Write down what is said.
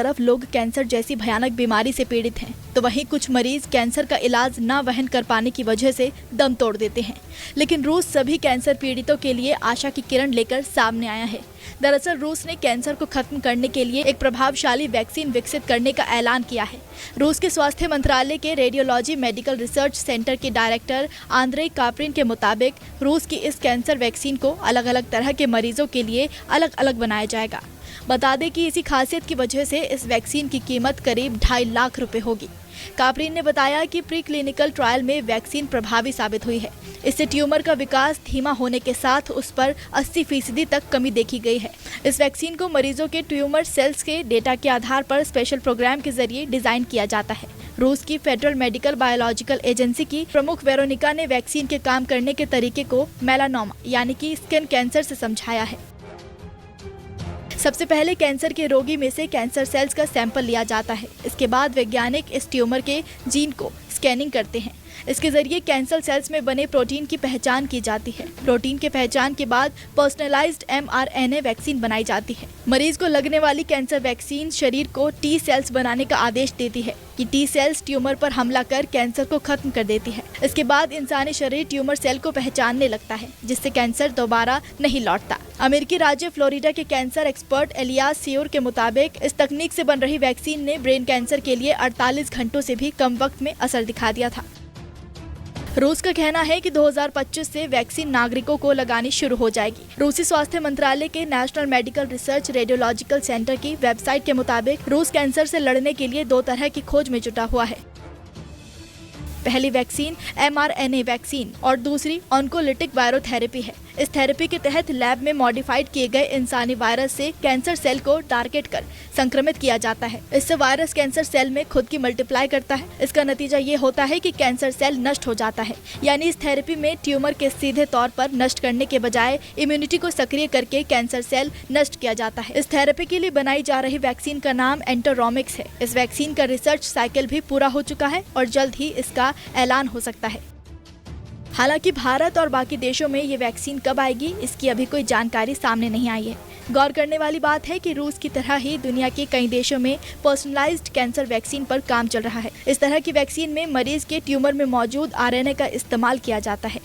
तरफ लोग कैंसर जैसी भयानक बीमारी से पीड़ित हैं, तो वहीं कुछ मरीज कैंसर का इलाज न वहन कर पाने की वजह से दम तोड़ देते हैं। लेकिन रूस सभी कैंसर पीड़ितों के लिए आशा की किरण लेकर सामने आया है। दरअसल रूस ने कैंसर को खत्म करने के लिए एक प्रभावशाली वैक्सीन विकसित करने का ऐलान किया है। रूस के स्वास्थ्य मंत्रालय के रेडियोलॉजी मेडिकल रिसर्च सेंटर के डायरेक्टर आंद्रे काप्रिन के मुताबिक रूस की इस कैंसर वैक्सीन को अलग अलग तरह के मरीजों के लिए अलग अलग बनाया जाएगा। बता दें कि इसी खासियत की वजह से इस वैक्सीन की कीमत करीब 2.5 लाख रुपए होगी। काप्रिन ने बताया कि प्री क्लिनिकल ट्रायल में वैक्सीन प्रभावी साबित हुई है। इससे ट्यूमर का विकास धीमा होने के साथ उस पर 80% तक कमी देखी गई है। इस वैक्सीन को मरीजों के ट्यूमर सेल्स के डेटा के आधार पर स्पेशल प्रोग्राम के जरिए डिजाइन किया जाता है। रूस की फेडरल मेडिकल बायोलॉजिकल एजेंसी की प्रमुख वेरोनिका ने वैक्सीन के काम करने के तरीके को मेलानोमा यानी कि स्किन कैंसर से समझाया है। सबसे पहले कैंसर के रोगी में से कैंसर सेल्स का सैंपल लिया जाता है। इसके बाद वैज्ञानिक इस ट्यूमर के जीन को स्कैनिंग करते हैं। इसके जरिए कैंसर सेल्स में बने प्रोटीन की पहचान की जाती है। प्रोटीन के पहचान के बाद पर्सनलाइज्ड mRNA वैक्सीन बनाई जाती है। मरीज को लगने वाली कैंसर वैक्सीन शरीर को टी सेल्स बनाने का आदेश देती है कि टी सेल्स ट्यूमर पर हमला कर कैंसर को खत्म कर देती है। इसके बाद इंसानी शरीर ट्यूमर सेल को पहचानने लगता है, जिससे कैंसर दोबारा नहीं लौटता। अमेरिकी राज्य फ्लोरिडा के कैंसर एक्सपर्ट एलियास सियोर के मुताबिक इस तकनीक से बन रही वैक्सीन ने ब्रेन कैंसर के लिए 48 घंटों से भी कम वक्त में असर दिखा दिया था। रूस का कहना है कि 2025 से वैक्सीन नागरिकों को लगानी शुरू हो जाएगी। रूसी स्वास्थ्य मंत्रालय के national medical research radiological centre की वेबसाइट के मुताबिक रूस कैंसर से लड़ने के लिए 2 तरह की खोज में जुटा हुआ है। पहली वैक्सीन mRNA वैक्सीन और दूसरी ऑन्कोलिटिक वायरोथेरेपी है। इस थेरेपी के तहत लैब में मॉडिफाइड किए गए इंसानी वायरस से कैंसर सेल को टारगेट कर संक्रमित किया जाता है। इससे वायरस कैंसर सेल में खुद की मल्टीप्लाई करता है। इसका नतीजा ये होता है कि कैंसर सेल नष्ट हो जाता है। यानी इस थेरेपी में ट्यूमर के सीधे तौर पर नष्ट करने के बजाय इम्यूनिटी को सक्रिय करके कैंसर सेल नष्ट किया जाता है। इस थेरेपी के लिए बनाई जा रही वैक्सीन का नाम एंटरोमिक्स है। इस वैक्सीन का रिसर्च साइकिल भी पूरा हो चुका है और जल्द ही इसका ऐलान हो सकता है। हालांकि भारत और बाकी देशों में ये वैक्सीन कब आएगी, इसकी अभी कोई जानकारी सामने नहीं आई है। गौर करने वाली बात है कि रूस की तरह ही दुनिया के कई देशों में पर्सनलाइज्ड कैंसर वैक्सीन पर काम चल रहा है। इस तरह की वैक्सीन में मरीज के ट्यूमर में मौजूद RNA का इस्तेमाल किया जाता है।